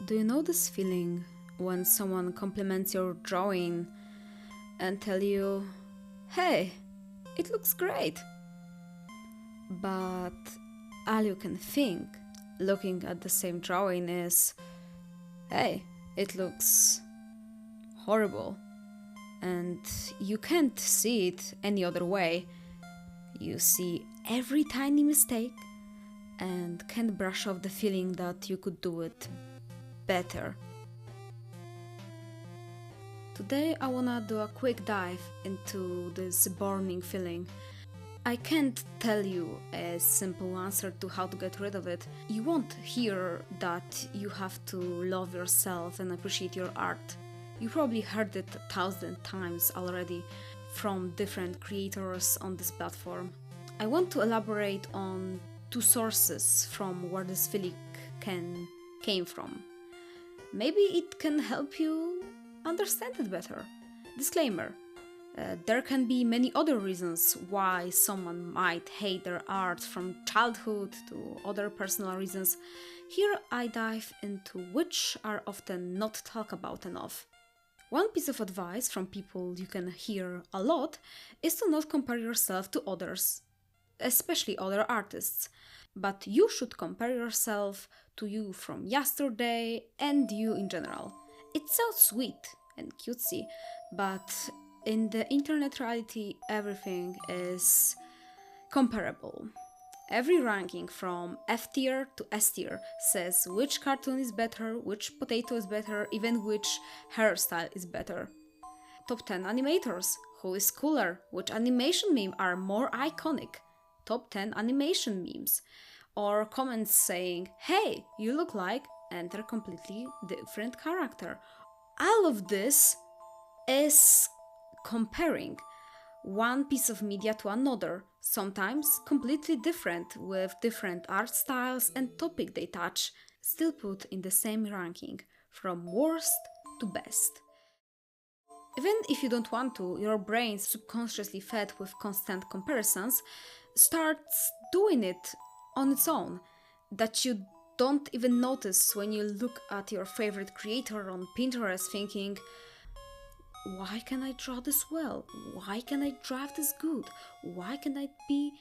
Do you know this feeling when someone compliments your drawing and tell you, "Hey, it looks great," but all you can think looking at the same drawing is, "Hey, it looks horrible," and you can't see it any other way. You see every tiny mistake and can't brush off the feeling that you could do it better. Today I wanna do a quick dive into this burning feeling. I can't tell you a simple answer to how to get rid of it. You won't hear that you have to love yourself and appreciate your art. You probably heard it 1,000 times already from different creators on this platform. I want to elaborate on two sources from where this feeling came from. Maybe it can help you understand it better. Disclaimer. There can be many other reasons why someone might hate their art, from childhood to other personal reasons. Here I dive into which are often not talked about enough. One piece of advice from people you can hear a lot is to not compare yourself to others, especially other artists. But you should compare yourself to you from yesterday and you in general. It sounds sweet and cutesy, but in the internet reality, everything is comparable. Every ranking from F tier to S tier says which cartoon is better, which potato is better, even which hairstyle is better. Top 10 animators, who is cooler, which animation meme are more iconic. Top 10 animation memes. Or comments saying, "Hey, you look like," and they're completely different character. All of this is comparing one piece of media to another, sometimes completely different, with different art styles and topic they touch, still put in the same ranking, from worst to best. Even if you don't want to, your brain, subconsciously fed with constant comparisons, starts doing it on its own, that you don't even notice when you look at your favorite creator on Pinterest thinking, "Why can I draw this well? Why can I draw this good? Why can I be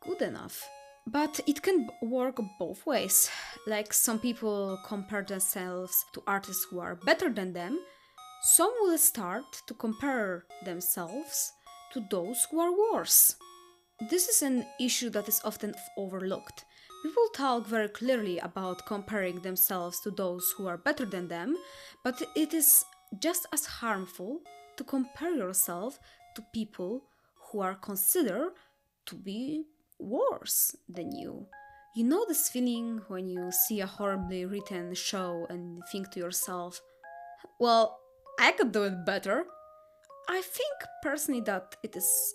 good enough?" But it can work both ways. Like, some people compare themselves to artists who are better than them. Some will start to compare themselves to those who are worse. This is an issue that is often overlooked. People talk very clearly about comparing themselves to those who are better than them, but it is just as harmful to compare yourself to people who are considered to be worse than you. You know this feeling when you see a horribly written show and think to yourself, "Well, I could do it better." I think personally that it is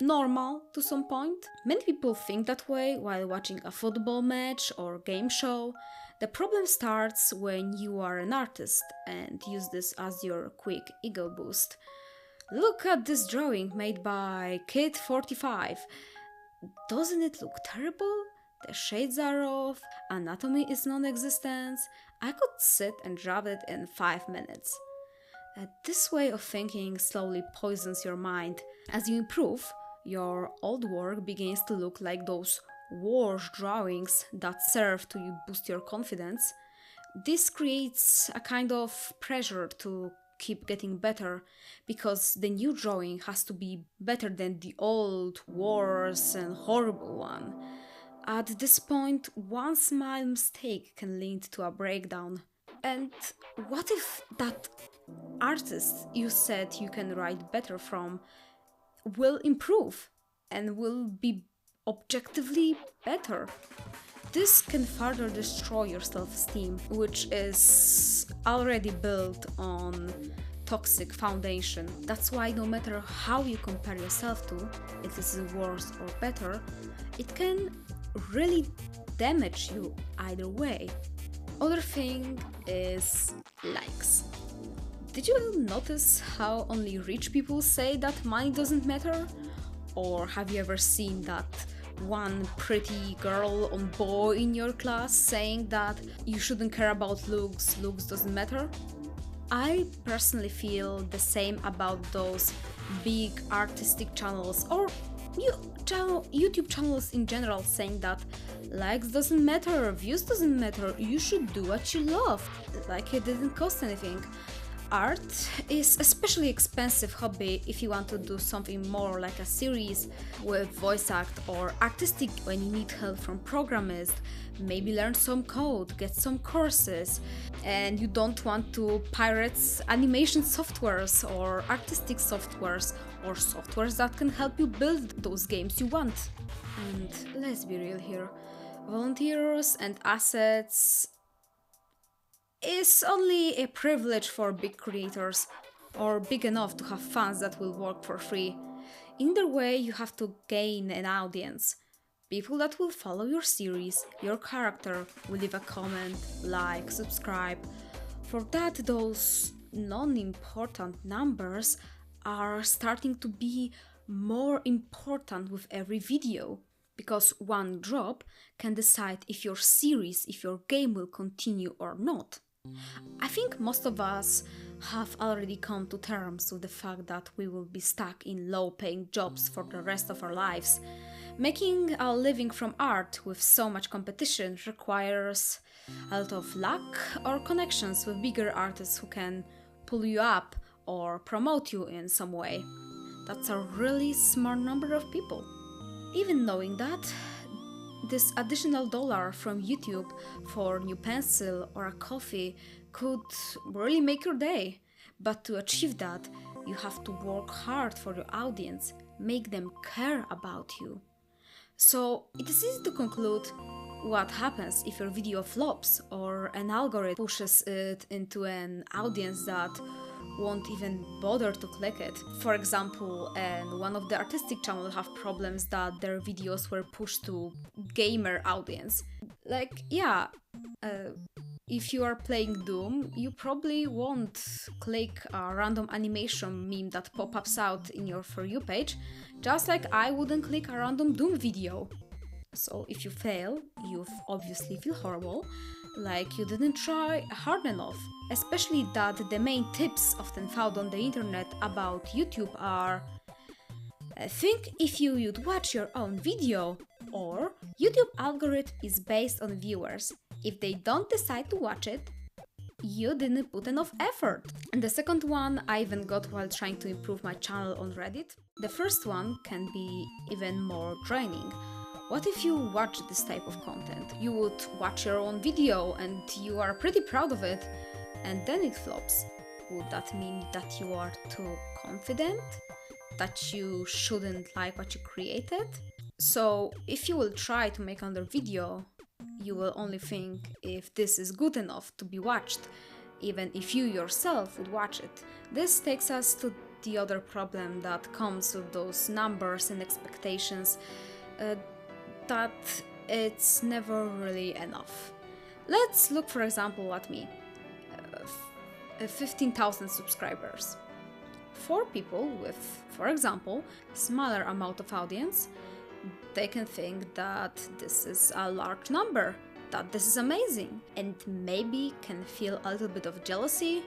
normal to some point. Many people think that way while watching a football match or game show. The problem starts when you are an artist and use this as your quick ego boost. "Look at this drawing made by Kid 45. Doesn't it look terrible? The shades are off, anatomy is non-existent. I could sit and draw it in 5 minutes." This way of thinking slowly poisons your mind. As you improve, your old work begins to look like those worse drawings that serve to boost your confidence. This creates a kind of pressure to keep getting better, because the new drawing has to be better than the old, worse and horrible one. At this point, one small mistake can lead to a breakdown. And what if that artist you said you can write better from will improve and will be objectively better? This can further destroy your self-esteem, which is already built on toxic foundation. That's why no matter how you compare yourself to, if this is worse or better, it can really damage you either way. Other thing is likes. Did you notice how only rich people say that money doesn't matter? Or have you ever seen that one pretty girl or boy in your class saying that you shouldn't care about looks, looks doesn't matter. I personally feel the same about those big artistic channels or YouTube channels in general saying that likes doesn't matter, views doesn't matter, you should do what you love, like it didn't cost anything. Art is especially expensive hobby if you want to do something more like a series with voice act or artistic when you need help from programmers, maybe learn some code, get some courses, and you don't want to pirate animation softwares or artistic softwares or softwares that can help you build those games you want. And let's be real here, volunteers and assets is only a privilege for big creators, or big enough to have fans that will work for free. Either way, you have to gain an audience. People that will follow your series, your character, will leave a comment, like, subscribe. For that, those non-important numbers are starting to be more important with every video. Because one drop can decide if your series, if your game will continue or not. I think most of us have already come to terms with the fact that we will be stuck in low-paying jobs for the rest of our lives. Making a living from art with so much competition requires a lot of luck or connections with bigger artists who can pull you up or promote you in some way. That's a really smart number of people. Even knowing that, this additional dollar from YouTube for a new pencil or a coffee could really make your day. But to achieve that, you have to work hard for your audience, make them care about you. So it is easy to conclude what happens if your video flops or an algorithm pushes it into an audience that won't even bother to click it. For example, and one of the artistic channels have problems that their videos were pushed to gamer audience. Like, yeah, if you are playing Doom, you probably won't click a random animation meme that pop-ups out in your For You page, just like I wouldn't click a random Doom video. So if you fail, you obviously feel horrible, like you didn't try hard enough. Especially that the main tips often found on the internet about YouTube are think if you would watch your own video, or YouTube algorithm is based on viewers. If they don't decide to watch it, you didn't put enough effort. And the second one I even got while trying to improve my channel on Reddit. The first one can be even more draining. What if you watch this type of content? You would watch your own video and you are pretty proud of it, and then it flops. Would that mean that you are too confident? That you shouldn't like what you created? So if you will try to make another video, you will only think if this is good enough to be watched, even if you yourself would watch it. This takes us to the other problem that comes with those numbers and expectations, that it's never really enough. Let's look, for example, at me. 15,000 subscribers. For people with, for example, smaller amount of audience, they can think that this is a large number, that this is amazing, and maybe can feel a little bit of jealousy.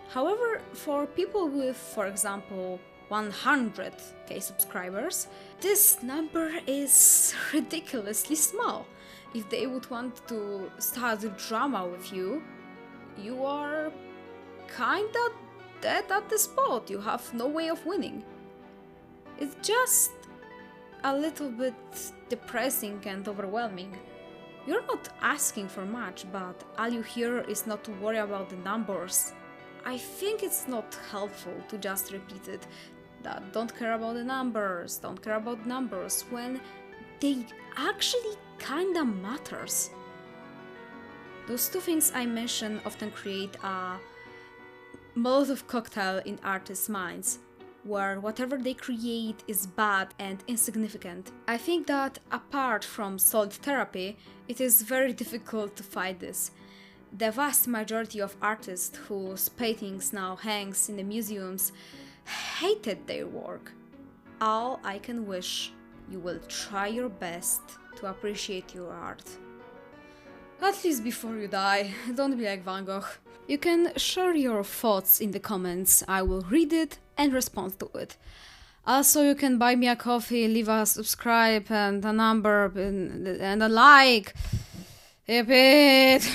However, for people with, for example, 100k subscribers, this number is ridiculously small. If they would want to start a drama with you, you are kinda dead at the spot. You have no way of winning. It's just a little bit depressing and overwhelming. You're not asking for much, but all you hear is not to worry about the numbers. I think it's not helpful to just repeat it, that don't care about the numbers, don't care about numbers, when they actually kinda matters. Those two things I mentioned often create a Molotov cocktail in artists' minds, where whatever they create is bad and insignificant. I think that apart from solid therapy, it is very difficult to fight this. The vast majority of artists whose paintings now hangs in the museums hated their work. All I can wish you will try your best to appreciate your art. At least before you die. Don't be like Van Gogh. You can share your thoughts in the comments. I will read it and respond to it. Also, you can buy me a coffee, leave a subscribe and a number and a like. Yep, it.